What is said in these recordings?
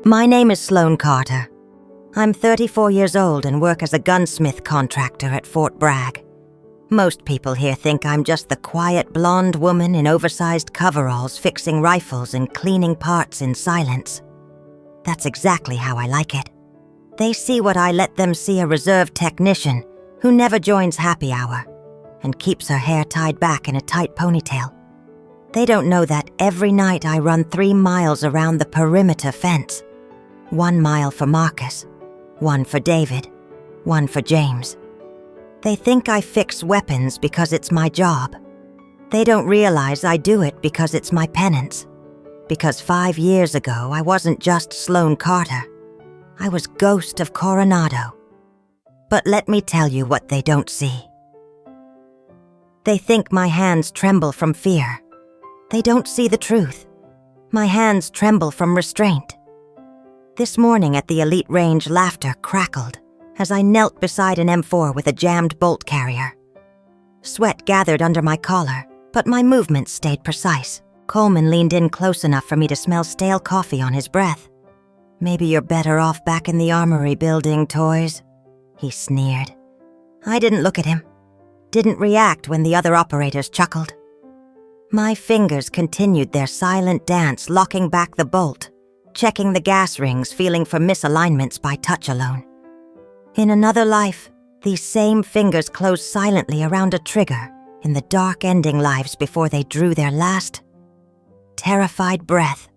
My name is Sloane Carter. I'm 34 years old and work as a gunsmith contractor at Fort Bragg. Most people here think I'm just the quiet blonde woman in oversized coveralls fixing rifles and cleaning parts in silence. That's exactly how I like it. They see what I let them see: a reserve technician who never joins happy hour and keeps her hair tied back in a tight ponytail. They don't know that every night I run 3 miles around the perimeter fence. 1 mile for Marcus, 1 for David, 1 for James. They think I fix weapons because it's my job. They don't realize I do it because it's my penance. Because 5 years ago, I wasn't just Sloane Carter. I was Ghost of Coronado. But let me tell you what they don't see. They think my hands tremble from fear. They don't see the truth. My hands tremble from restraint. This morning at the elite range, laughter crackled as I knelt beside an M4 with a jammed bolt carrier. Sweat gathered under my collar, but my movements stayed precise. Coleman leaned in close enough for me to smell stale coffee on his breath. "Maybe you're better off back in the armory building toys," he sneered. I didn't look at him, didn't react when the other operators chuckled. My fingers continued their silent dance, locking back the bolt, checking the gas rings, feeling for misalignments by touch alone. In another life, these same fingers closed silently around a trigger in the dark ending lives before they drew their last terrified breath.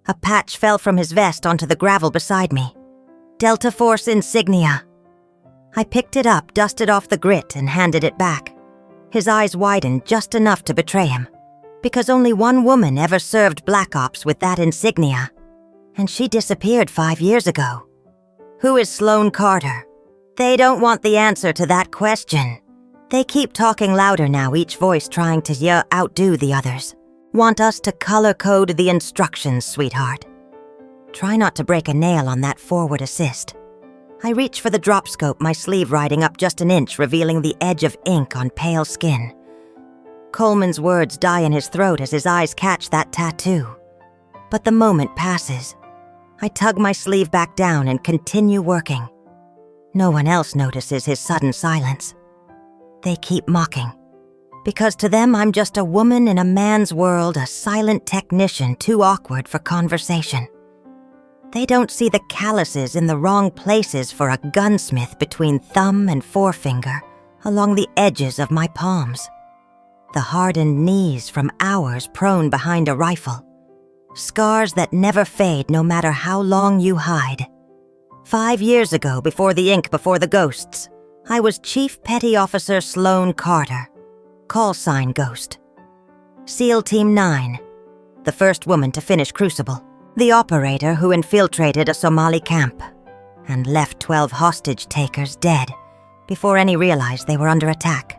A patch fell from his vest onto the gravel beside me. Delta Force insignia. I picked it up, dusted off the grit, and handed it back. His eyes widened just enough to betray him, because only one woman ever served Black Ops with that insignia, and she disappeared 5 years ago. Who is Sloane Carter? They don't want the answer to that question. They keep talking louder now, each voice trying to outdo the others. Want us to color code the instructions, sweetheart. Try not to break a nail on that forward assist. I reach for the drop scope, my sleeve riding up just an inch, revealing the edge of ink on pale skin. Coleman's words die in his throat as his eyes catch that tattoo. But the moment passes. I tug my sleeve back down and continue working. No one else notices his sudden silence. They keep mocking. Because to them, I'm just a woman in a man's world, a silent technician too awkward for conversation. They don't see the calluses in the wrong places for a gunsmith between thumb and forefinger, along the edges of my palms. The hardened knees from hours prone behind a rifle. Scars that never fade no matter how long you hide. 5 years ago, before the ink, before the ghosts, I was Chief Petty Officer Sloane Carter. Call sign Ghost. SEAL Team 9, the first woman to finish Crucible, the operator who infiltrated a Somali camp and left 12 hostage takers dead before any realized they were under attack.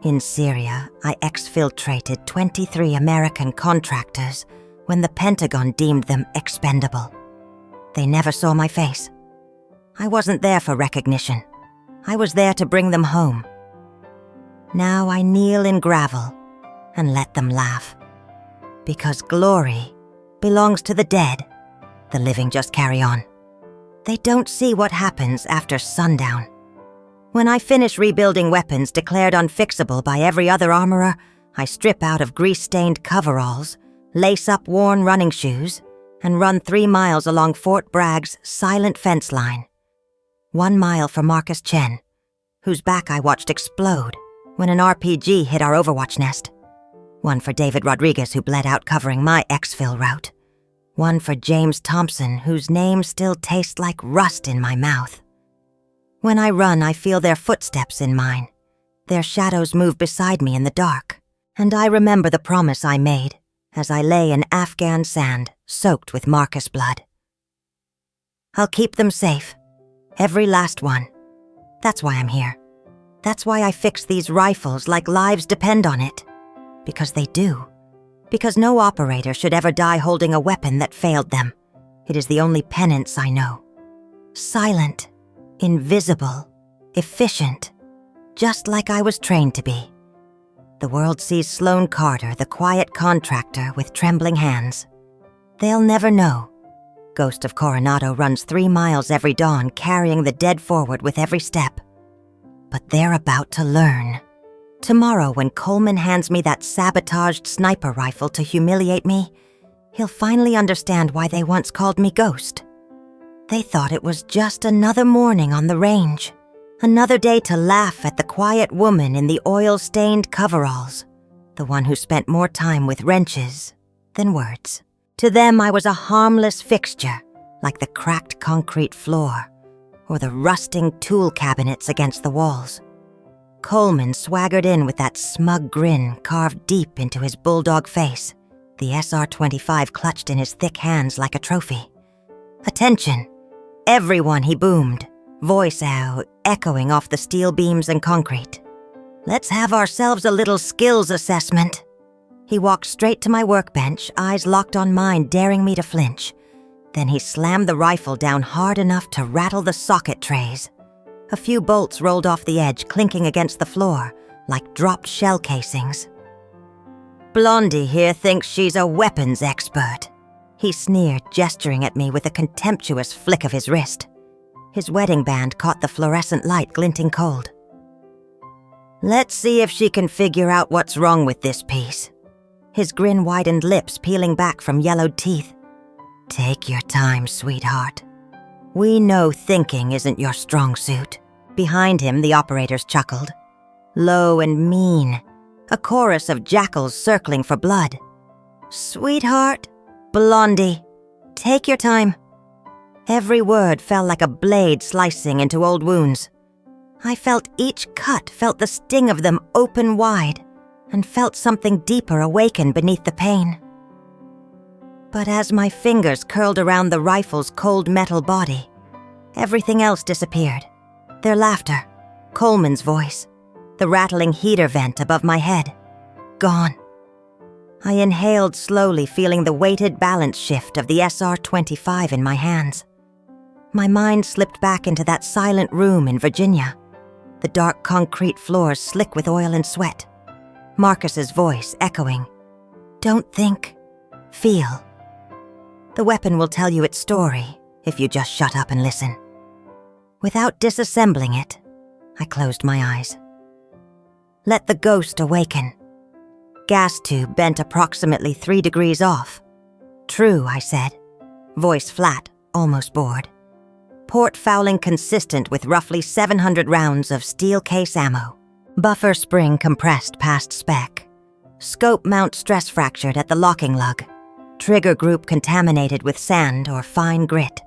In Syria, I exfiltrated 23 American contractors when the Pentagon deemed them expendable. They never saw my face. I wasn't there for recognition. I was there to bring them home. Now I kneel in gravel and let them laugh. Because glory belongs to the dead. The living just carry on. They don't see what happens after sundown. When I finish rebuilding weapons declared unfixable by every other armorer, I strip out of grease-stained coveralls, lace up worn running shoes, and run 3 miles along Fort Bragg's silent fence line. 1 mile for Marcus Chen, whose back I watched explode when an RPG hit our Overwatch nest. 1 for David Rodriguez, who bled out covering my exfil route. 1 for James Thompson, whose name still tastes like rust in my mouth. When I run, I feel their footsteps in mine. Their shadows move beside me in the dark, and I remember the promise I made as I lay in Afghan sand, soaked with Marcus blood. I'll keep them safe, every last one. That's why I'm here. That's why I fix these rifles like lives depend on it. Because they do. Because no operator should ever die holding a weapon that failed them. It is the only penance I know. Silent, invisible, efficient, just like I was trained to be. The world sees Sloane Carter, the quiet contractor with trembling hands. They'll never know. Ghost of Coronado runs 3 miles every dawn, carrying the dead forward with every step. But they're about to learn. Tomorrow, when Coleman hands me that sabotaged sniper rifle to humiliate me, he'll finally understand why they once called me Ghost. They thought it was just another morning on the range, another day to laugh at the quiet woman in the oil-stained coveralls, the one who spent more time with wrenches than words. To them, I was a harmless fixture, like the cracked concrete floor or the rusting tool cabinets against the walls. Coleman swaggered in with that smug grin carved deep into his bulldog face, the SR-25 clutched in his thick hands like a trophy. "Attention! Everyone," he boomed, voice out, echoing off the steel beams and concrete. "Let's have ourselves a little skills assessment." He walked straight to my workbench, eyes locked on mine, daring me to flinch. Then he slammed the rifle down hard enough to rattle the socket trays. A few bolts rolled off the edge, clinking against the floor, like dropped shell casings. "Blondie here thinks she's a weapons expert," he sneered, gesturing at me with a contemptuous flick of his wrist. His wedding band caught the fluorescent light glinting cold. "Let's see if she can figure out what's wrong with this piece." His grin widened lips peeling back from yellowed teeth. "Take your time, sweetheart. We know thinking isn't your strong suit." Behind him, the operators chuckled. Low and mean, a chorus of jackals circling for blood. "Sweetheart, Blondie, take your time." Every word fell like a blade slicing into old wounds. I felt each cut, felt the sting of them open wide, and felt something deeper awaken beneath the pain. But as my fingers curled around the rifle's cold metal body, everything else disappeared. Their laughter, Coleman's voice, the rattling heater vent above my head. Gone. I inhaled slowly, feeling the weighted balance shift of the SR-25 in my hands. My mind slipped back into that silent room in Virginia, the dark concrete floors slick with oil and sweat. Marcus's voice echoing, "Don't think, feel." The weapon will tell you its story if you just shut up and listen. Without disassembling it, I closed my eyes. Let the ghost awaken. Gas tube bent approximately 3 degrees off. "True," I said, voice flat, almost bored. Port fouling consistent with roughly 700 rounds of steel case ammo. Buffer spring compressed past spec. Scope mount stress fractured at the locking lug. Trigger group contaminated with sand or fine grit.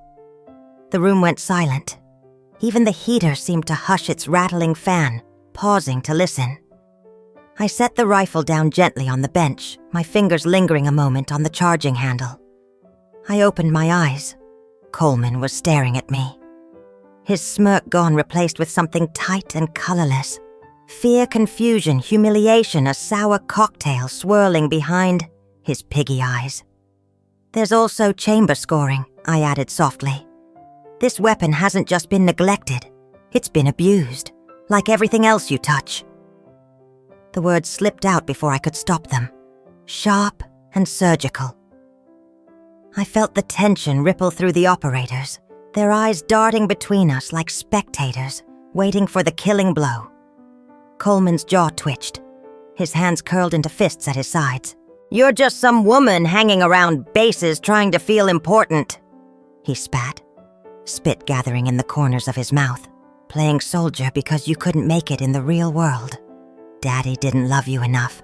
The room went silent. Even the heater seemed to hush its rattling fan, pausing to listen. I set the rifle down gently on the bench, my fingers lingering a moment on the charging handle. I opened my eyes. Coleman was staring at me. His smirk gone, replaced with something tight and colorless. Fear, confusion, humiliation, a sour cocktail swirling behind his piggy eyes. "There's also chamber scoring," I added softly. "This weapon hasn't just been neglected, it's been abused, like everything else you touch." The words slipped out before I could stop them, sharp and surgical. I felt the tension ripple through the operators, their eyes darting between us like spectators, waiting for the killing blow. Coleman's jaw twitched, his hands curled into fists at his sides. "You're just some woman hanging around bases trying to feel important," he spat, spit gathering in the corners of his mouth. "Playing soldier because you couldn't make it in the real world. Daddy didn't love you enough,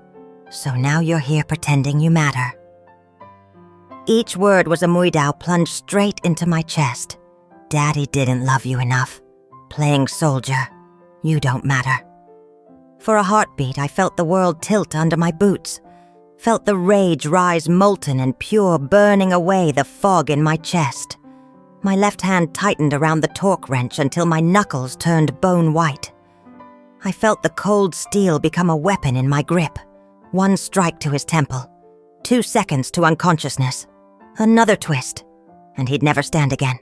so now you're here pretending you matter." Each word was a muidao plunged straight into my chest. Daddy didn't love you enough. Playing soldier. You don't matter. For a heartbeat, I felt the world tilt under my boots. Felt the rage rise molten and pure, burning away the fog in my chest. My left hand tightened around the torque wrench until my knuckles turned bone white. I felt the cold steel become a weapon in my grip. 1 strike to his temple. 2 seconds to unconsciousness. Another twist, and he'd never stand again.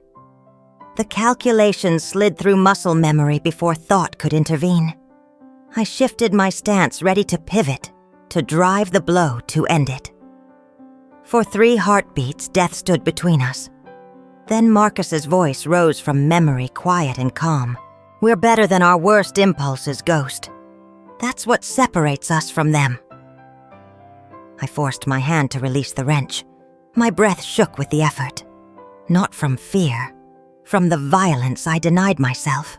The calculations slid through muscle memory before thought could intervene. I shifted my stance, ready to pivot, to drive the blow to end it. For 3 heartbeats, death stood between us. Then Marcus's voice rose from memory, quiet and calm. "We're better than our worst impulses, Ghost. That's what separates us from them." I forced my hand to release the wrench. My breath shook with the effort. Not from fear, from the violence I denied myself.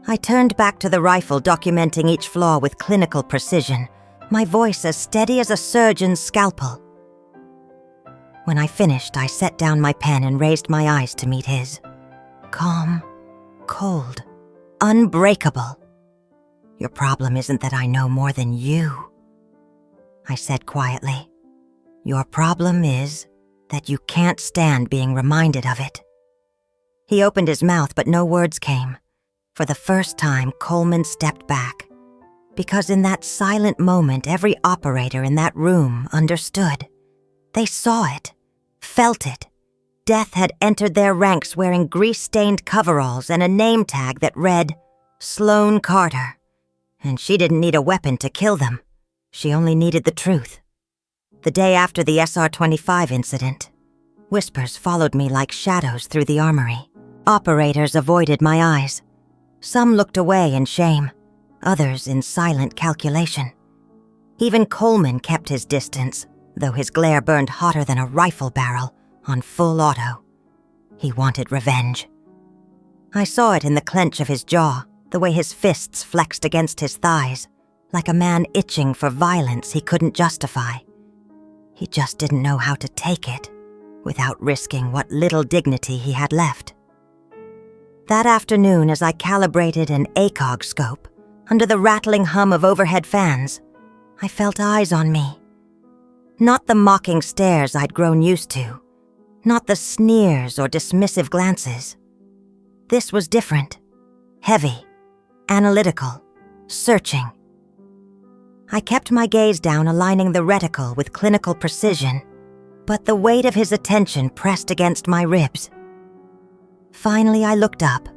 I turned back to the rifle, documenting each flaw with clinical precision, my voice as steady as a surgeon's scalpel. When I finished, I set down my pen and raised my eyes to meet his. Calm, cold, unbreakable. "Your problem isn't that I know more than you," I said quietly. "Your problem is that you can't stand being reminded of it." He opened his mouth, but no words came. For the first time, Coleman stepped back. Because in that silent moment, every operator in that room understood. They saw it, felt it. Death had entered their ranks wearing grease-stained coveralls and a name tag that read, Sloane Carter. And she didn't need a weapon to kill them. She only needed the truth. The day after the SR-25 incident, whispers followed me like shadows through the armory. Operators avoided my eyes. Some looked away in shame, others in silent calculation. Even Coleman kept his distance, though his glare burned hotter than a rifle barrel on full auto. He wanted revenge. I saw it in the clench of his jaw, the way his fists flexed against his thighs, like a man itching for violence he couldn't justify. He just didn't know how to take it, without risking what little dignity he had left. That afternoon, as I calibrated an ACOG scope, under the rattling hum of overhead fans, I felt eyes on me. Not the mocking stares I'd grown used to, not the sneers or dismissive glances. This was different, heavy, analytical, searching. I kept my gaze down, aligning the reticle with clinical precision, but the weight of his attention pressed against my ribs. Finally, I looked up.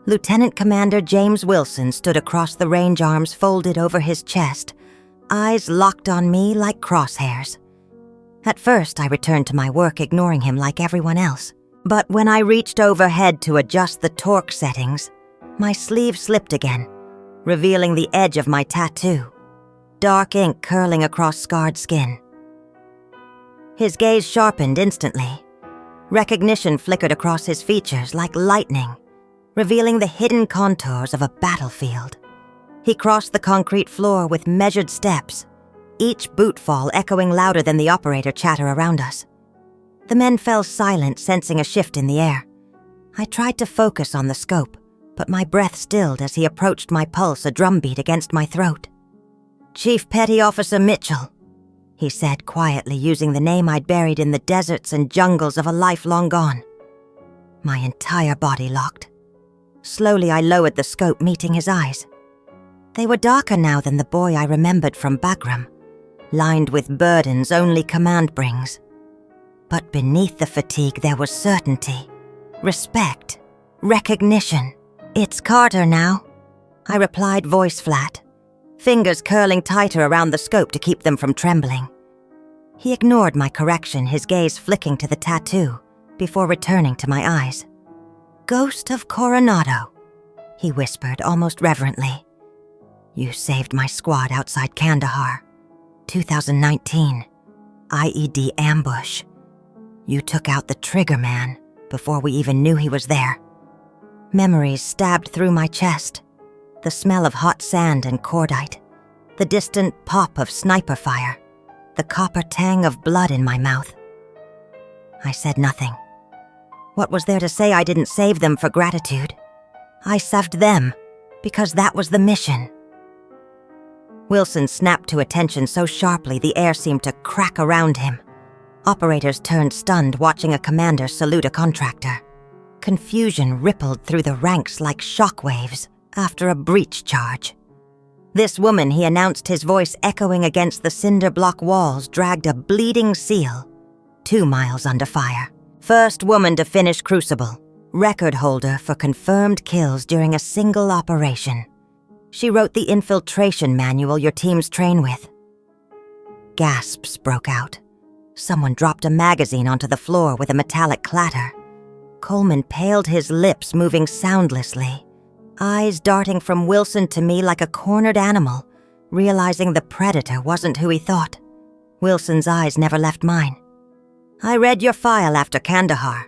Lieutenant Commander James Wilson stood across the range, arms folded over his chest, eyes locked on me like crosshairs. At first, I returned to my work, ignoring him like everyone else. But when I reached overhead to adjust the torque settings, my sleeve slipped again, revealing the edge of my tattoo, dark ink curling across scarred skin. His gaze sharpened instantly. Recognition flickered across his features like lightning, revealing the hidden contours of a battlefield. He crossed the concrete floor with measured steps, each bootfall echoing louder than the operator chatter around us. The men fell silent, sensing a shift in the air. I tried to focus on the scope, but my breath stilled as he approached, my pulse a drumbeat against my throat. "Chief Petty Officer Mitchell," he said quietly, using the name I'd buried in the deserts and jungles of a life long gone. My entire body locked. Slowly I lowered the scope, meeting his eyes. They were darker now than the boy I remembered from Bagram, lined with burdens only command brings. But beneath the fatigue there was certainty, respect, recognition. "It's Carter now," I replied, voice flat, fingers curling tighter around the scope to keep them from trembling. He ignored my correction, his gaze flicking to the tattoo, before returning to my eyes. "Ghost of Coronado," he whispered almost reverently. "You saved my squad outside Kandahar. 2019. IED ambush. You took out the trigger man before we even knew he was there." Memories stabbed through my chest. The smell of hot sand and cordite, the distant pop of sniper fire, the copper tang of blood in my mouth. I said nothing. What was there to say I didn't save them for gratitude? I saved them because that was the mission. Wilson snapped to attention so sharply the air seemed to crack around him. Operators turned stunned, watching a commander salute a contractor. Confusion rippled through the ranks like shockwaves after a breach charge. This woman, he announced, his voice echoing against the cinder block walls, dragged a bleeding seal 2 miles under fire. First woman to finish Crucible, record holder for confirmed kills during a single operation. She wrote the infiltration manual your teams train with. Gasps broke out. Someone dropped a magazine onto the floor with a metallic clatter. Coleman paled his lips, moving soundlessly, eyes darting from Wilson to me like a cornered animal, realizing the predator wasn't who he thought. Wilson's eyes never left mine. I read your file after Kandahar.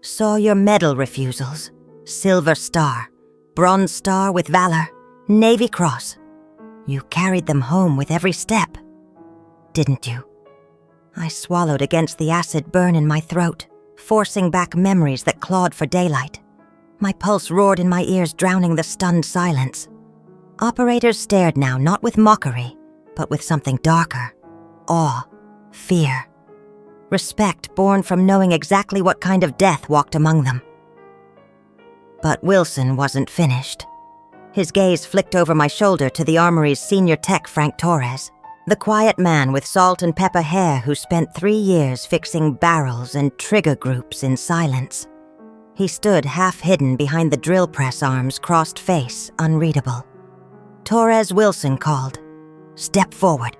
Saw your medal refusals. Silver Star, Bronze Star with Valor, Navy Cross. You carried them home with every step, didn't you? I swallowed against the acid burn in my throat, forcing back memories that clawed for daylight. My pulse roared in my ears, drowning the stunned silence. Operators stared now, not with mockery, but with something darker. Awe, fear. Respect born from knowing exactly what kind of death walked among them. But Wilson wasn't finished. His gaze flicked over my shoulder to the armory's senior tech, Frank Torres, the quiet man with salt and pepper hair who spent 3 years fixing barrels and trigger groups in silence. He stood half-hidden behind the drill press arms, crossed face, unreadable. Torres Wilson called, "Step forward."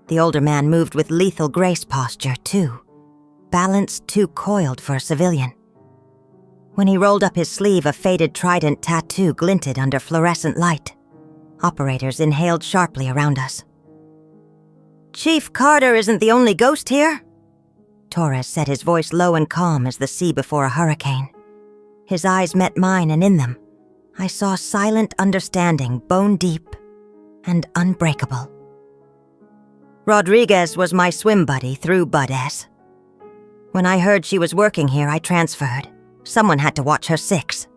The older man moved with lethal grace posture, too, balance too coiled for a civilian. When he rolled up his sleeve, a faded trident tattoo glinted under fluorescent light. Operators inhaled sharply around us. "Chief Carter isn't the only ghost here," Torres said, his voice low and calm as the sea before a hurricane. His eyes met mine, and in them, I saw silent understanding, bone deep and unbreakable. "Rodriguez was my swim buddy through Bud S. When I heard she was working here, I transferred. Someone had to watch her 6.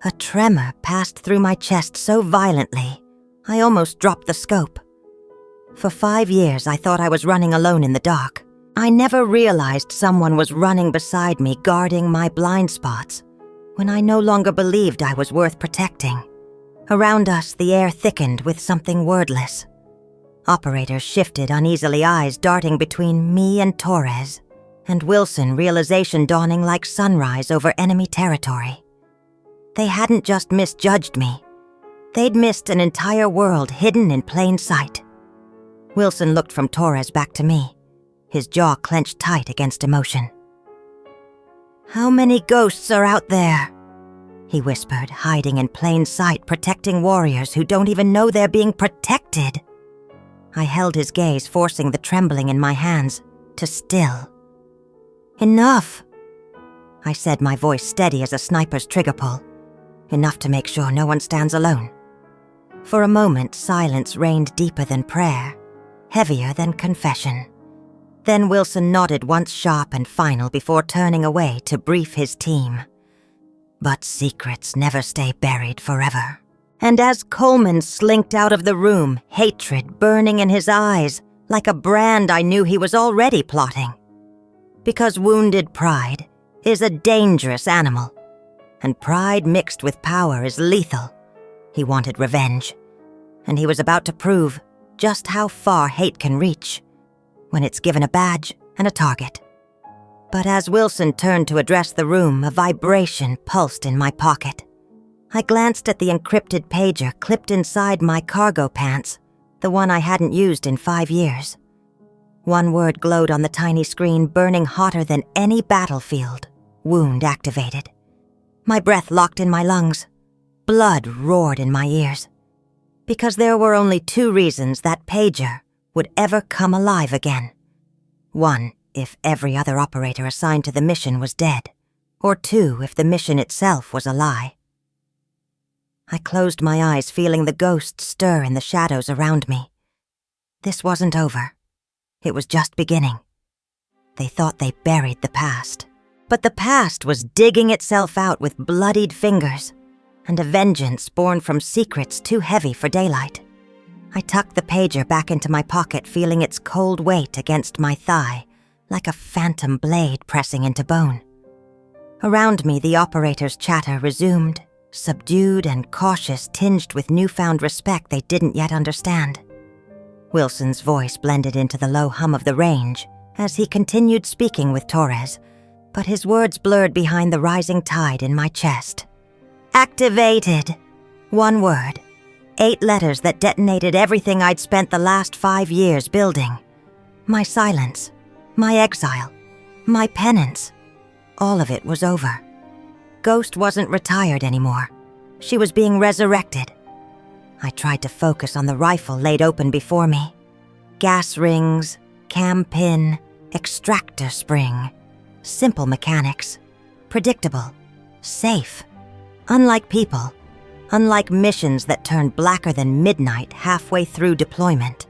A tremor passed through my chest so violently, I almost dropped the scope. For 5 years, I thought I was running alone in the dark. I never realized someone was running beside me, guarding my blind spots, when I no longer believed I was worth protecting. Around us, the air thickened with something wordless. Operators shifted uneasily, eyes darting between me and Torres, and Wilson, realization dawning like sunrise over enemy territory. They hadn't just misjudged me. They'd missed an entire world hidden in plain sight. Wilson looked from Torres back to me, his jaw clenched tight against emotion. "How many ghosts are out there?" he whispered, hiding in plain sight, protecting warriors who don't even know they're being protected. I held his gaze, forcing the trembling in my hands to still. "Enough," I said, my voice steady as a sniper's trigger pull. Enough to make sure no one stands alone. For a moment, silence reigned deeper than prayer, heavier than confession. Then Wilson nodded once sharp and final before turning away to brief his team. But secrets never stay buried forever. And as Coleman slinked out of the room, hatred burning in his eyes, like a brand, I knew he was already plotting. Because wounded pride is a dangerous animal, and pride mixed with power is lethal. He wanted revenge, and he was about to prove just how far hate can reach when it's given a badge and a target. But as Wilson turned to address the room, a vibration pulsed in my pocket. I glanced at the encrypted pager clipped inside my cargo pants, the one I hadn't used in 5 years. One word glowed on the tiny screen, burning hotter than any battlefield. Wound activated. My breath locked in my lungs. Blood roared in my ears. Because there were only 2 reasons that pager would ever come alive again. 1, if every other operator assigned to the mission was dead. Or 2, if the mission itself was a lie. I closed my eyes, feeling the ghosts stir in the shadows around me. This wasn't over. It was just beginning. They thought they buried the past. But the past was digging itself out with bloodied fingers, and a vengeance born from secrets too heavy for daylight. I tucked the pager back into my pocket, feeling its cold weight against my thigh, like a phantom blade pressing into bone. Around me, the operator's chatter resumed, subdued and cautious, tinged with newfound respect they didn't yet understand. Wilson's voice blended into the low hum of the range as he continued speaking with Torres, but his words blurred behind the rising tide in my chest. Activated. 1 word. 8 letters that detonated everything I'd spent the last 5 years building. My silence, My exile, my penance, all of it was over. Ghost wasn't retired anymore. She was being resurrected. I tried to focus on the rifle laid open before me. Gas rings, cam pin, extractor spring. Simple mechanics. Predictable. Safe. Unlike people. Unlike missions that turned blacker than midnight halfway through deployment.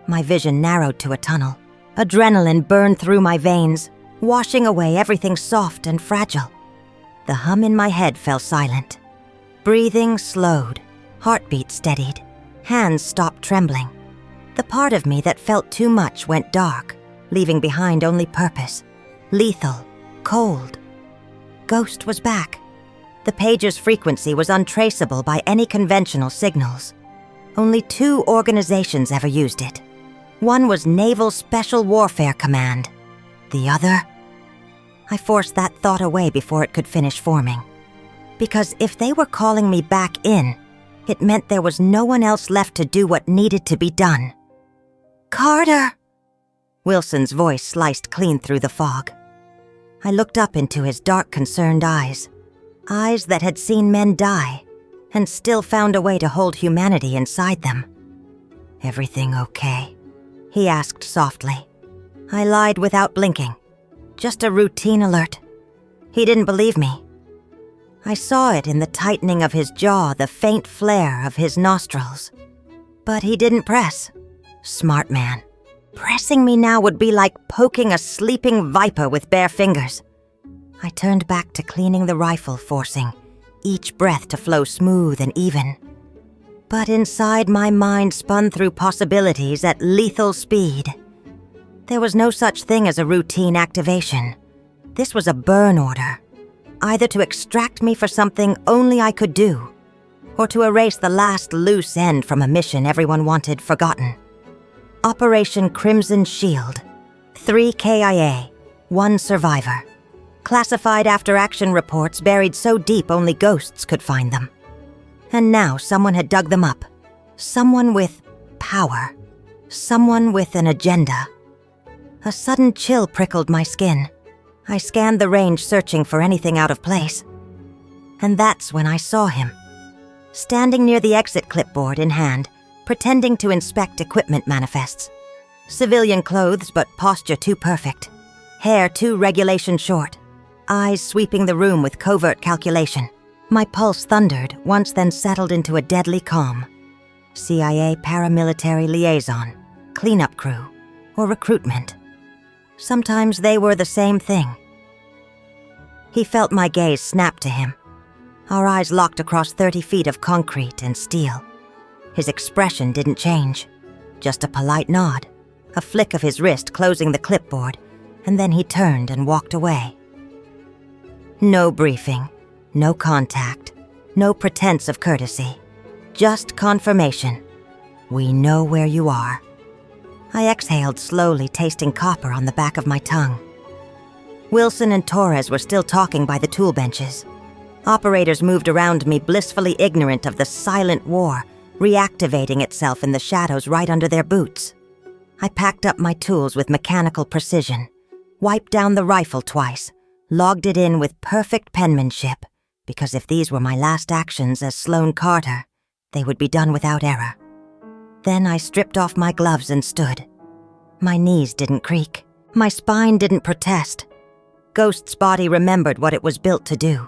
My vision narrowed to a tunnel. Adrenaline burned through my veins, washing away everything soft and fragile. The hum in my head fell silent. Breathing slowed. Heartbeat steadied. Hands stopped trembling. The part of me that felt too much went dark, leaving behind only purpose. Lethal. Cold. Ghost was back. The pager's frequency was untraceable by any conventional signals. Only 2 organizations ever used it. One was Naval Special Warfare Command. The other? I forced that thought away before it could finish forming. Because if they were calling me back in, it meant there was no one else left to do what needed to be done. "Carter!" Wilson's voice sliced clean through the fog. I looked up into his dark, concerned eyes. Eyes that had seen men die, and still found a way to hold humanity inside them. "Everything okay?" he asked softly. I lied without blinking. Just a routine alert. He didn't believe me. I saw it in the tightening of his jaw, the faint flare of his nostrils. But he didn't press. Smart man. Pressing me now would be like poking a sleeping viper with bare fingers. I turned back to cleaning the rifle, forcing each breath to flow smooth and even. But inside, my mind spun through possibilities at lethal speed. There was no such thing as a routine activation. This was a burn order. Either to extract me for something only I could do, or to erase the last loose end from a mission everyone wanted forgotten. Operation Crimson Shield. 3 KIA, 1 survivor. Classified after-action reports buried so deep only ghosts could find them. And now someone had dug them up. Someone with power. Someone with an agenda. A sudden chill prickled my skin. I scanned the range, searching for anything out of place. And that's when I saw him. Standing near the exit clipboard in hand, pretending to inspect equipment manifests. Civilian clothes, but posture too perfect. Hair too regulation short. Eyes sweeping the room with covert calculation. My pulse thundered, once then settled into a deadly calm. CIA paramilitary liaison, cleanup crew, or recruitment. Sometimes they were the same thing. He felt my gaze snap to him. Our eyes locked across 30 feet of concrete and steel. His expression didn't change. Just a polite nod, a flick of his wrist closing the clipboard, and then he turned and walked away. No briefing, no contact, no pretense of courtesy. Just confirmation. We know where you are. I exhaled slowly, tasting copper on the back of my tongue. Wilson and Torres were still talking by the tool benches. Operators moved around me, blissfully ignorant of the silent war, reactivating itself in the shadows right under their boots. I packed up my tools with mechanical precision, wiped down the rifle twice, logged it in with perfect penmanship, because if these were my last actions as Sloane Carter, they would be done without error. Then I stripped off my gloves and stood. My knees didn't creak. My spine didn't protest. Ghost's body remembered what it was built to do.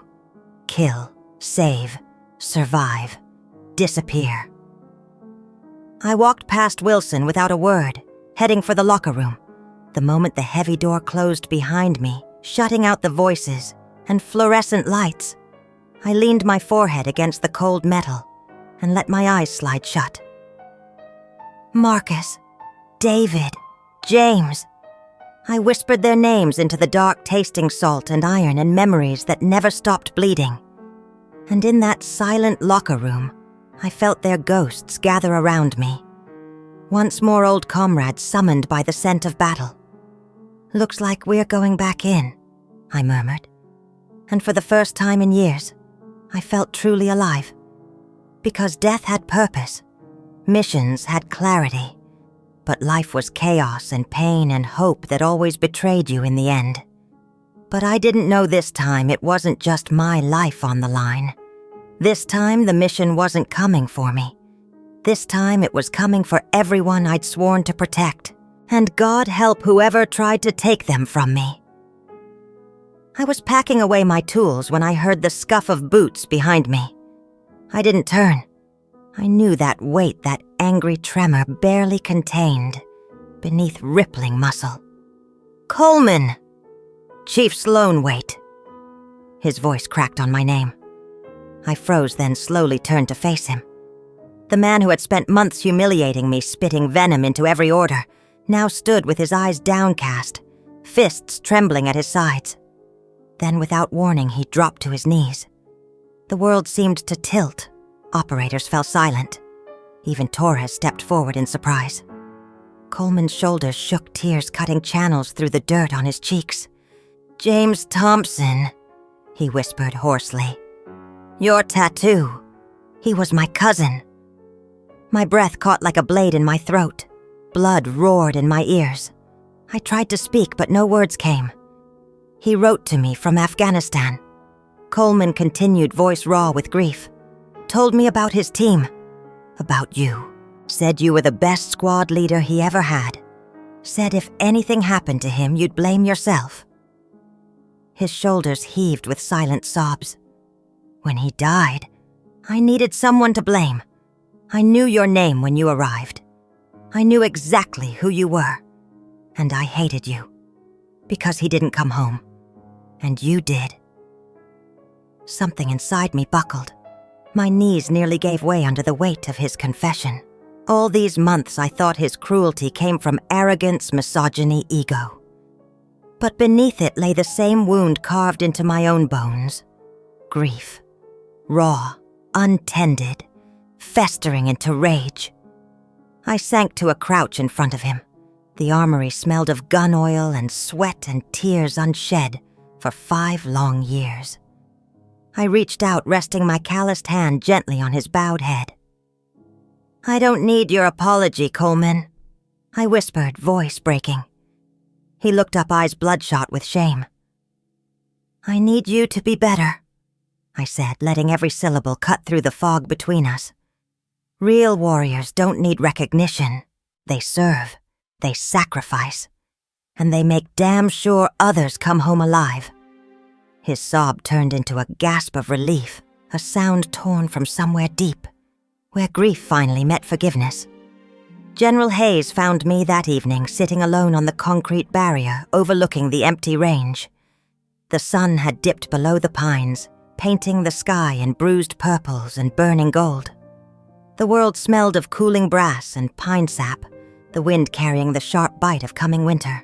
Kill, save, survive, disappear. I walked past Wilson without a word, heading for the locker room. The moment the heavy door closed behind me, shutting out the voices and fluorescent lights, I leaned my forehead against the cold metal and let my eyes slide shut. Marcus, David, James. I whispered their names into the dark tasting salt and iron and memories that never stopped bleeding. And in that silent locker room, I felt their ghosts gather around me. Once more old comrades summoned by the scent of battle. Looks like we're going back in, I murmured. And for the first time in years, I felt truly alive. Because death had purpose. Missions had clarity. But life was chaos and pain and hope that always betrayed you in the end. But I didn't know this time it wasn't just my life on the line. This time the mission wasn't coming for me. This time it was coming for everyone I'd sworn to protect. And God help whoever tried to take them from me. I was packing away my tools when I heard the scuff of boots behind me. I didn't turn. I knew that weight, that angry tremor barely contained beneath rippling muscle. Coleman! Chief Sloanwaite. His voice cracked on my name. I froze, then slowly turned to face him. The man who had spent months humiliating me, spitting venom into every order, now stood with his eyes downcast, fists trembling at his sides. Then, without warning, he dropped to his knees. The world seemed to tilt. Operators fell silent. Even Torres stepped forward in surprise. Coleman's shoulders shook, tears cutting channels through the dirt on his cheeks. "James Thompson," he whispered hoarsely. "Your tattoo. He was my cousin." My breath caught like a blade in my throat. Blood roared in my ears. I tried to speak, but no words came. "He wrote to me from Afghanistan." Coleman continued, voice raw with grief. "Told me about his team. About you. Said you were the best squad leader he ever had. Said if anything happened to him, you'd blame yourself." His shoulders heaved with silent sobs. "When he died, I needed someone to blame. I knew your name when you arrived. I knew exactly who you were. And I hated you. Because he didn't come home. And you did." Something inside me buckled. My knees nearly gave way under the weight of his confession. All these months I thought his cruelty came from arrogance, misogyny, ego. But beneath it lay the same wound carved into my own bones. Grief. Raw, untended, festering into rage. I sank to a crouch in front of him. The armory smelled of gun oil and sweat and tears unshed for 5 long years. I reached out, resting my calloused hand gently on his bowed head. "I don't need your apology, Coleman," I whispered, voice breaking. He looked up, eyes bloodshot with shame. "I need you to be better," I said, letting every syllable cut through the fog between us. "Real warriors don't need recognition. They serve, they sacrifice, and they make damn sure others come home alive." His sob turned into a gasp of relief, a sound torn from somewhere deep, where grief finally met forgiveness. General Hayes found me that evening sitting alone on the concrete barrier overlooking the empty range. The sun had dipped below the pines, painting the sky in bruised purples and burning gold. The world smelled of cooling brass and pine sap, the wind carrying the sharp bite of coming winter.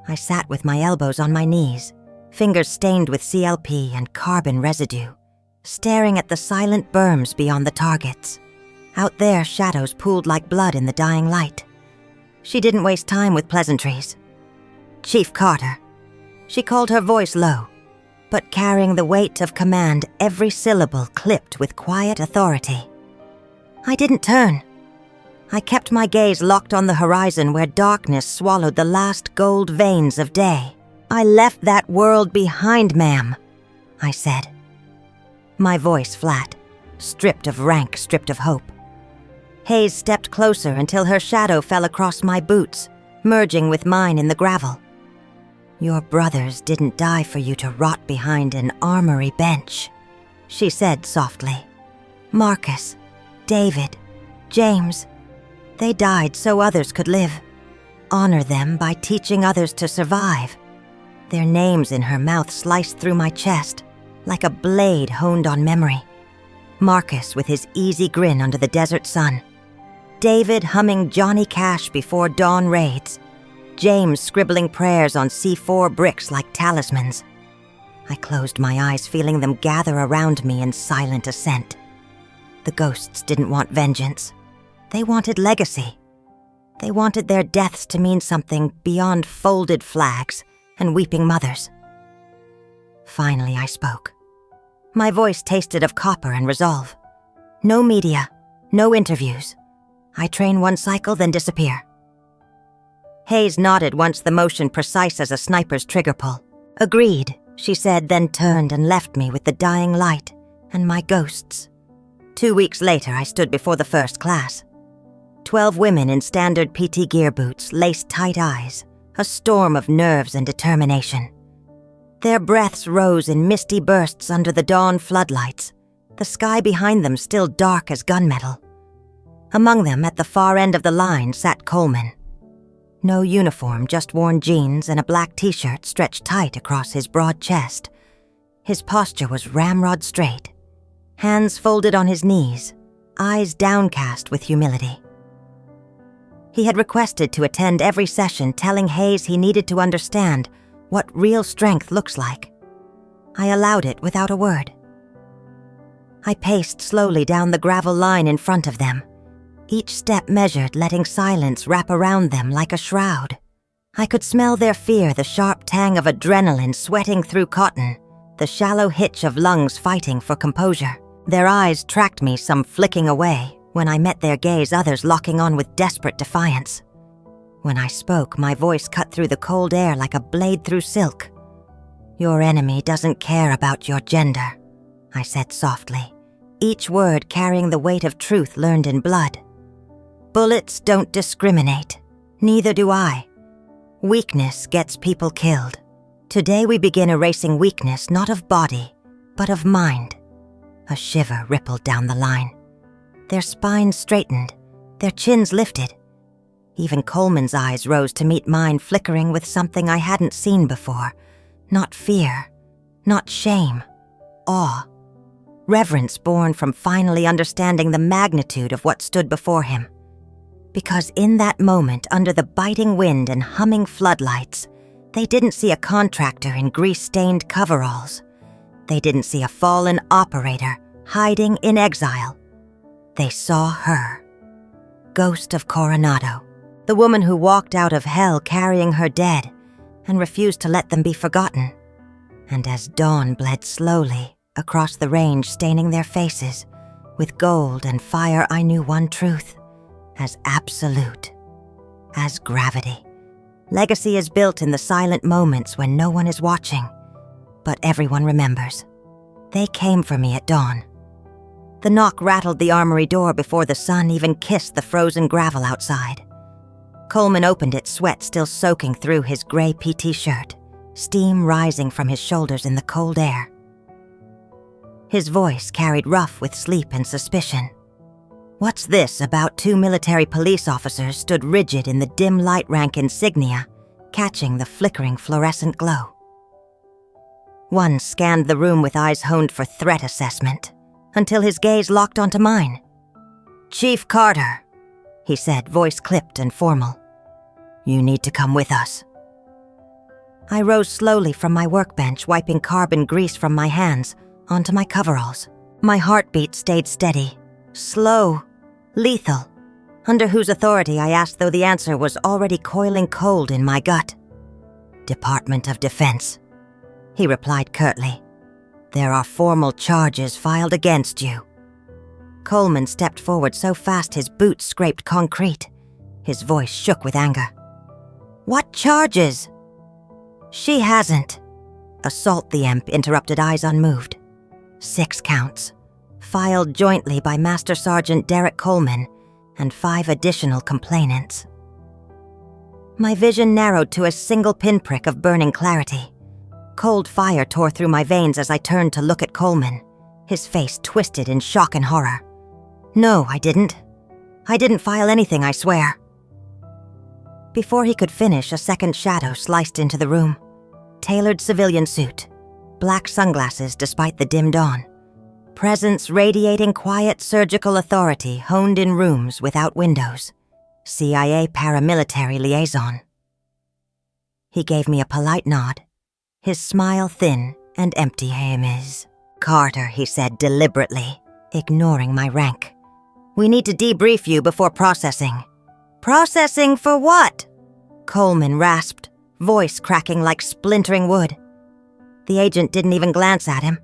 I sat with my elbows on my knees, fingers stained with CLP and carbon residue, staring at the silent berms beyond the targets. Out there, shadows pooled like blood in the dying light. She didn't waste time with pleasantries. "Chief Carter." She called her voice low, but carrying the weight of command, every syllable clipped with quiet authority. I didn't turn. I kept my gaze locked on the horizon where darkness swallowed the last gold veins of day. "I left that world behind, ma'am," I said. My voice flat, stripped of rank, stripped of hope. Hayes stepped closer until her shadow fell across my boots, merging with mine in the gravel. "Your brothers didn't die for you to rot behind an armory bench," she said softly. "Marcus, David, James, they died so others could live. Honor them by teaching others to survive." Their names in her mouth sliced through my chest, like a blade honed on memory. Marcus with his easy grin under the desert sun. David humming Johnny Cash before dawn raids. James scribbling prayers on C4 bricks like talismans. I closed my eyes, feeling them gather around me in silent assent. The ghosts didn't want vengeance. They wanted legacy. They wanted their deaths to mean something beyond folded flags and weeping mothers. Finally, I spoke. My voice tasted of copper and resolve. "No media, no interviews. I train one cycle, then disappear. Hayes nodded once the motion precise as a sniper's trigger pull. Agreed, she said, then turned and left me with the dying light and my ghosts. 2 weeks later, I stood before the first class. 12 women in standard PT gear boots, lace-tight eyes, a storm of nerves and determination. Their breaths rose in misty bursts under the dawn floodlights, the sky behind them still dark as gunmetal. Among them, at the far end of the line, sat Coleman. No uniform, just worn jeans and a black t-shirt stretched tight across his broad chest. His posture was ramrod straight, hands folded on his knees, eyes downcast with humility. He had requested to attend every session, telling Hayes he needed to understand what real strength looks like. I allowed it without a word. I paced slowly down the gravel line in front of them, each step measured, letting silence wrap around them like a shroud. I could smell their fear, the sharp tang of adrenaline sweating through cotton, the shallow hitch of lungs fighting for composure. Their eyes tracked me, some flicking away. When I met their gaze, others locking on with desperate defiance. When I spoke, my voice cut through the cold air like a blade through silk. "Your enemy doesn't care about your gender," I said softly, each word carrying the weight of truth learned in blood. "Bullets don't discriminate. Neither do I. Weakness gets people killed. Today we begin erasing weakness not of body, but of mind." A shiver rippled down the line. Their spines straightened, their chins lifted. Even Coleman's eyes rose to meet mine, flickering with something I hadn't seen before. Not fear, not shame, awe. Reverence born from finally understanding the magnitude of what stood before him. Because in that moment, under the biting wind and humming floodlights, they didn't see a contractor in grease-stained coveralls. They didn't see a fallen operator hiding in exile. They saw her. Ghost of Coronado, the woman who walked out of hell carrying her dead and refused to let them be forgotten. And as dawn bled slowly across the range, staining their faces with gold and fire, I knew one truth. As absolute as gravity. Legacy is built in the silent moments when no one is watching, but everyone remembers. They came for me at dawn. The knock rattled the armory door before the sun even kissed the frozen gravel outside. Coleman opened it, sweat still soaking through his gray PT shirt, steam rising from his shoulders in the cold air. His voice carried rough with sleep and suspicion. "What's this about 2 military police officers stood rigid in the dim light rank insignia, catching the flickering fluorescent glow. One scanned the room with eyes honed for threat assessment, until his gaze locked onto mine. "Chief Carter," he said, voice clipped and formal. "You need to come with us." I rose slowly from my workbench, wiping carbon grease from my hands onto my coveralls. My heartbeat stayed steady, slow, lethal. Under whose authority, I asked, though the answer was already coiling cold in my gut. "Department of Defense," he replied curtly. "There are formal charges filed against you." Coleman stepped forward so fast his boots scraped concrete. His voice shook with anger. "What charges?" "She hasn't." Assault, the imp interrupted, eyes unmoved. 6 counts, filed jointly by Master Sergeant Derek Coleman and 5 additional complainants. My vision narrowed to a single pinprick of burning clarity. Cold fire tore through my veins as I turned to look at Coleman, his face twisted in shock and horror. "No, I didn't. I didn't file anything, I swear." Before he could finish, a second shadow sliced into the room. Tailored civilian suit, black sunglasses despite the dim dawn. Presence radiating quiet surgical authority honed in rooms without windows. CIA paramilitary liaison. He gave me a polite nod, his smile thin and empty. "Hey, Ms. Carter," he said deliberately, ignoring my rank. "We need to debrief you before processing." "Processing for what?" Coleman rasped, voice cracking like splintering wood. The agent didn't even glance at him.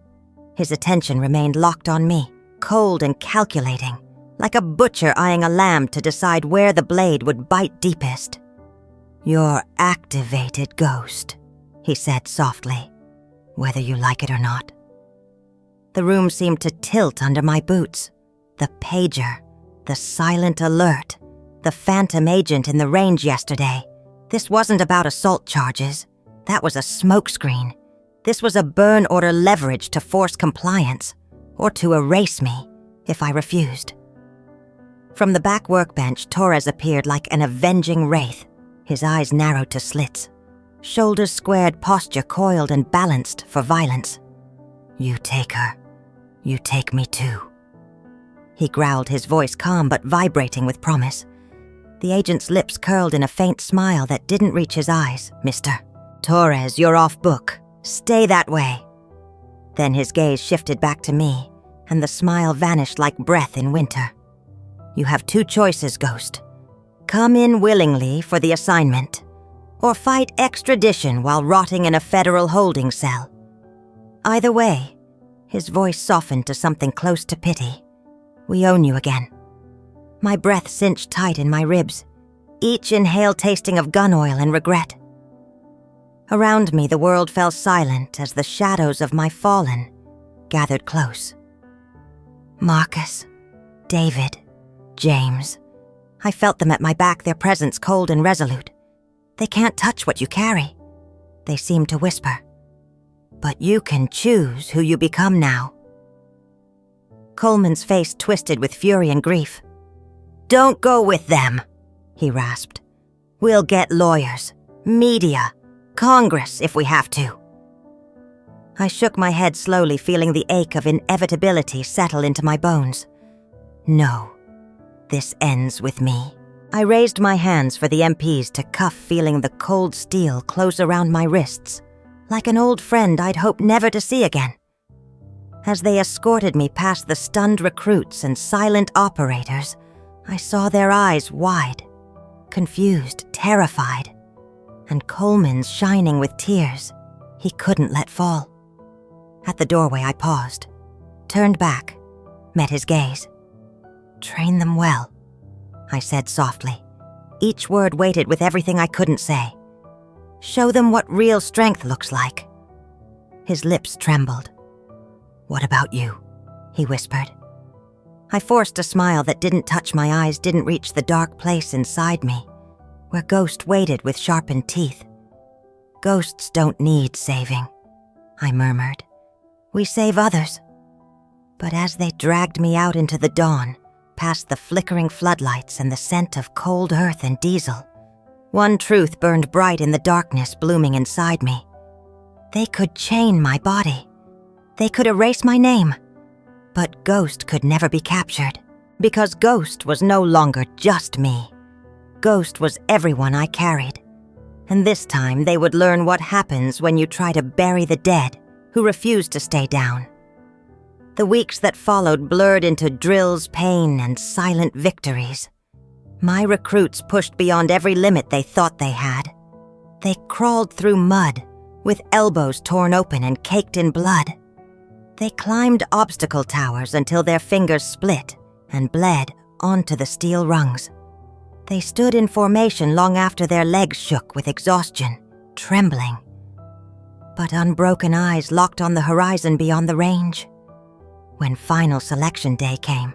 His attention remained locked on me, cold and calculating, like a butcher eyeing a lamb to decide where the blade would bite deepest. "You're activated, Ghost," he said softly, "whether you like it or not." The room seemed to tilt under my boots. The pager, the silent alert, the phantom agent in the range yesterday. This wasn't about assault charges. That was a smokescreen. This was a burn order leverage to force compliance, or to erase me if I refused. From the back workbench, Torres appeared like an avenging wraith, his eyes narrowed to slits, shoulders squared, posture coiled and balanced for violence. "You take her. You take me too." He growled, his voice calm but vibrating with promise. The agent's lips curled in a faint smile that didn't reach his eyes. "Mr. Torres, you're off book. Stay that way." Then his gaze shifted back to me, and the smile vanished like breath in winter. "You have two choices, Ghost. Come in willingly for the assignment, or fight extradition while rotting in a federal holding cell. Either way," his voice softened to something close to pity, "we own you again." My breath cinched tight in my ribs, each inhale tasting of gun oil and regret. Around me, the world fell silent as the shadows of my fallen gathered close. Marcus, David, James. I felt them at my back, their presence cold and resolute. "They can't touch what you carry," they seemed to whisper. "But you can choose who you become now." Coleman's face twisted with fury and grief. "Don't go with them," he rasped. "We'll get lawyers, media, Congress if we have to." I shook my head slowly, feeling the ache of inevitability settle into my bones. "No, this ends with me." I raised my hands for the MPs to cuff, feeling the cold steel close around my wrists, like an old friend I'd hoped never to see again. As they escorted me past the stunned recruits and silent operators, I saw their eyes wide, confused, terrified, and Coleman's shining with tears he couldn't let fall. At the doorway, I paused, turned back, met his gaze. "Train them well," I said softly, each word weighted with everything I couldn't say. "Show them what real strength looks like." His lips trembled. "What about you?" he whispered. I forced a smile that didn't touch my eyes, didn't reach the dark place inside me, where Ghost waited with sharpened teeth. "Ghosts don't need saving," I murmured. "We save others." But as they dragged me out into the dawn, past the flickering floodlights and the scent of cold earth and diesel, one truth burned bright in the darkness blooming inside me. They could chain my body. They could erase my name. But Ghost could never be captured, because Ghost was no longer just me. Ghost was everyone I carried. And this time they would learn what happens when you try to bury the dead who refuse to stay down. The weeks that followed blurred into drills, pain, and silent victories. My recruits pushed beyond every limit they thought they had. They crawled through mud, with elbows torn open and caked in blood. They climbed obstacle towers until their fingers split and bled onto the steel rungs. They stood in formation long after their legs shook with exhaustion, trembling. But unbroken eyes locked on the horizon beyond the range. When final selection day came,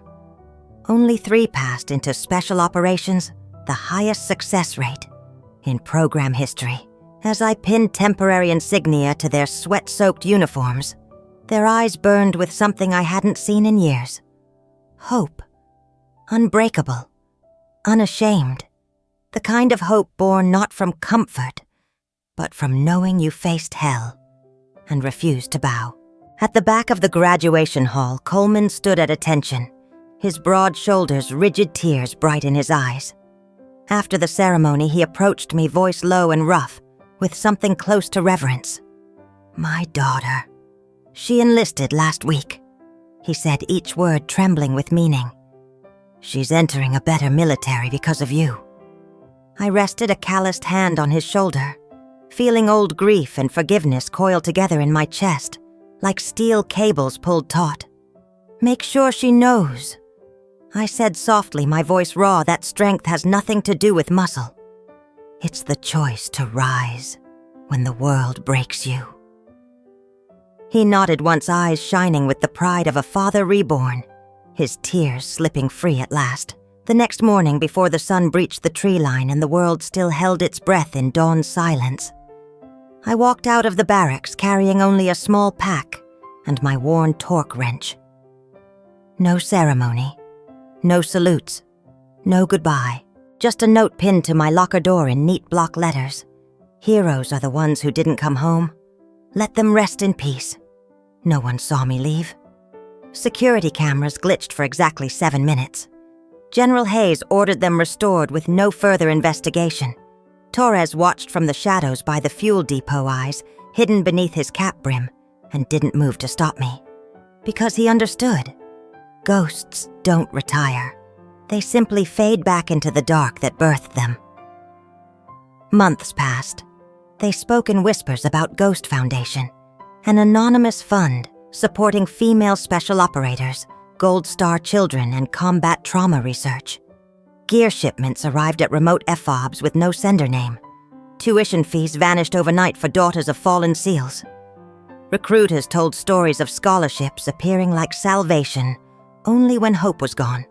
only 3 passed into special operations, the highest success rate in program history. As I pinned temporary insignia to their sweat-soaked uniforms, their eyes burned with something I hadn't seen in years. Hope. Unbreakable. Unashamed. The kind of hope born not from comfort, but from knowing you faced hell and refused to bow. At the back of the graduation hall, Coleman stood at attention, his broad shoulders, rigid tears bright in his eyes. After the ceremony, he approached me, voice low and rough, with something close to reverence. "My daughter. She enlisted last week," he said, each word trembling with meaning. "She's entering a better military because of you." I rested a calloused hand on his shoulder, feeling old grief and forgiveness coil together in my chest, like steel cables pulled taut. "Make sure she knows," I said softly, my voice raw. "That strength has nothing to do with muscle. It's the choice to rise when the world breaks you." He nodded, once eyes shining with the pride of a father reborn, his tears slipping free at last. The next morning, before the sun breached the tree line and the world still held its breath in dawn's silence, I walked out of the barracks carrying only a small pack and my worn torque wrench. No ceremony, no salutes, no goodbye, just a note pinned to my locker door in neat block letters. "Heroes are the ones who didn't come home. Let them rest in peace." No one saw me leave. Security cameras glitched for exactly 7 minutes. General Hayes ordered them restored with no further investigation. Torres watched from the shadows by the fuel depot eyes hidden beneath his cap brim and didn't move to stop me. Because he understood. Ghosts don't retire. They simply fade back into the dark that birthed them. Months passed. They spoke in whispers about Ghost Foundation, an anonymous fund supporting female special operators, Gold Star children, and combat trauma research. Gear shipments arrived at remote FOBs with no sender name. Tuition fees vanished overnight for daughters of fallen SEALs. Recruiters told stories of scholarships appearing like salvation only when hope was gone.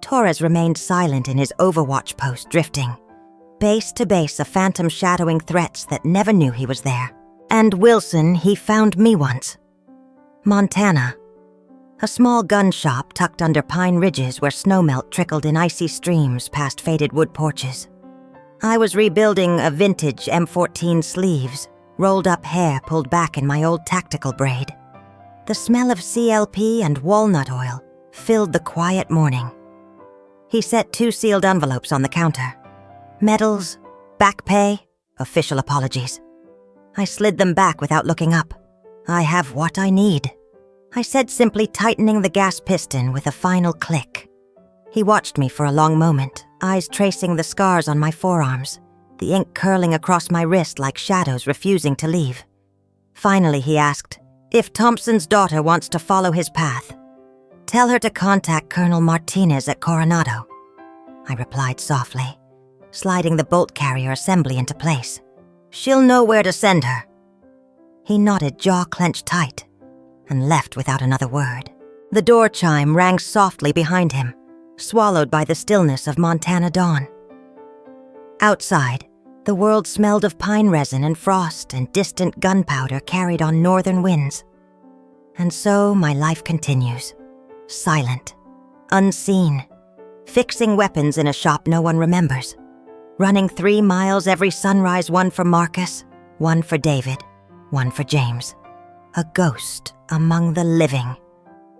Torres remained silent in his Overwatch post, drifting, base to base of phantom shadowing threats that never knew he was there. And Wilson, he found me once. Montana. A small gun shop tucked under pine ridges where snowmelt trickled in icy streams past faded wood porches. I was rebuilding a vintage M14 sleeves, rolled up hair pulled back in my old tactical braid. The smell of CLP and walnut oil filled the quiet morning. He set 2 sealed envelopes on the counter. Medals, back pay, official apologies. I slid them back without looking up. "I have what I need," I said, simply tightening the gas piston with a final click. He watched me for a long moment, eyes tracing the scars on my forearms, the ink curling across my wrist like shadows refusing to leave. Finally, he asked, "If Thompson's daughter wants to follow his path, tell her to contact Colonel Martinez at Coronado." I replied softly, sliding the bolt carrier assembly into place. "She'll know where to send her." He nodded, jaw clenched tight, and left without another word. The door chime rang softly behind him, swallowed by the stillness of Montana dawn. Outside, the world smelled of pine resin and frost and distant gunpowder carried on northern winds. And so my life continues, silent, unseen, fixing weapons in a shop no one remembers, running 3 miles every sunrise, one for Marcus, one for David, one for James. A ghost among the living,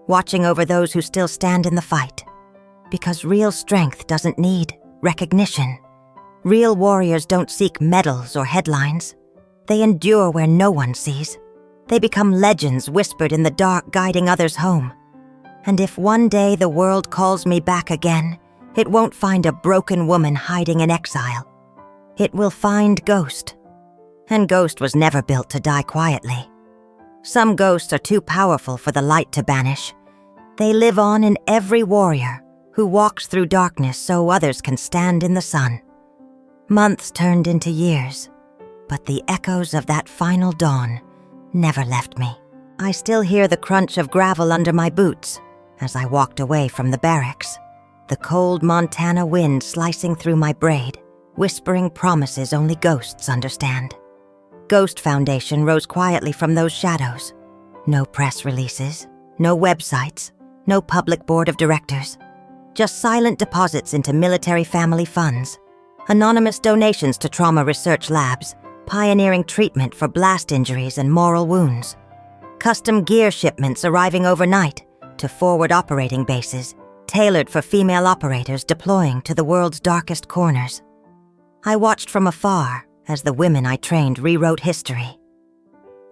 watching over those who still stand in the fight. Because real strength doesn't need recognition. Real warriors don't seek medals or headlines. They endure where no one sees. They become legends whispered in the dark, guiding others home. And if one day the world calls me back again, it won't find a broken woman hiding in exile. It will find Ghost. And Ghost was never built to die quietly. Some ghosts are too powerful for the light to banish. They live on in every warrior who walks through darkness so others can stand in the sun. Months turned into years, but the echoes of that final dawn never left me. I still hear the crunch of gravel under my boots as I walked away from the barracks, the cold Montana wind slicing through my braid, whispering promises only ghosts understand. Ghost Foundation rose quietly from those shadows. No press releases, no websites, no public board of directors. Just silent deposits into military family funds, anonymous donations to trauma research labs, pioneering treatment for blast injuries and moral wounds, custom gear shipments arriving overnight to forward operating bases, tailored for female operators deploying to the world's darkest corners. I watched from afar as the women I trained rewrote history.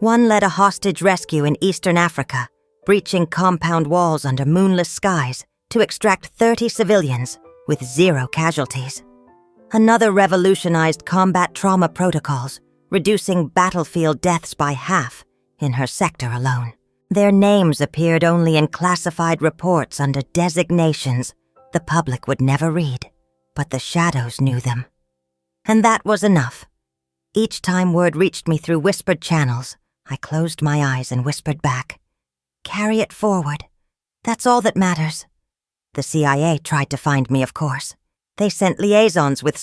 One led a hostage rescue in Eastern Africa, breaching compound walls under moonless skies to extract 30 civilians with 0 casualties. Another revolutionized combat trauma protocols, reducing battlefield deaths by half in her sector alone. Their names appeared only in classified reports under designations the public would never read, but the shadows knew them. And that was enough. Each time word reached me through whispered channels, I closed my eyes and whispered back, "Carry it forward. That's all that matters." The CIA tried to find me, of course. They sent liaisons with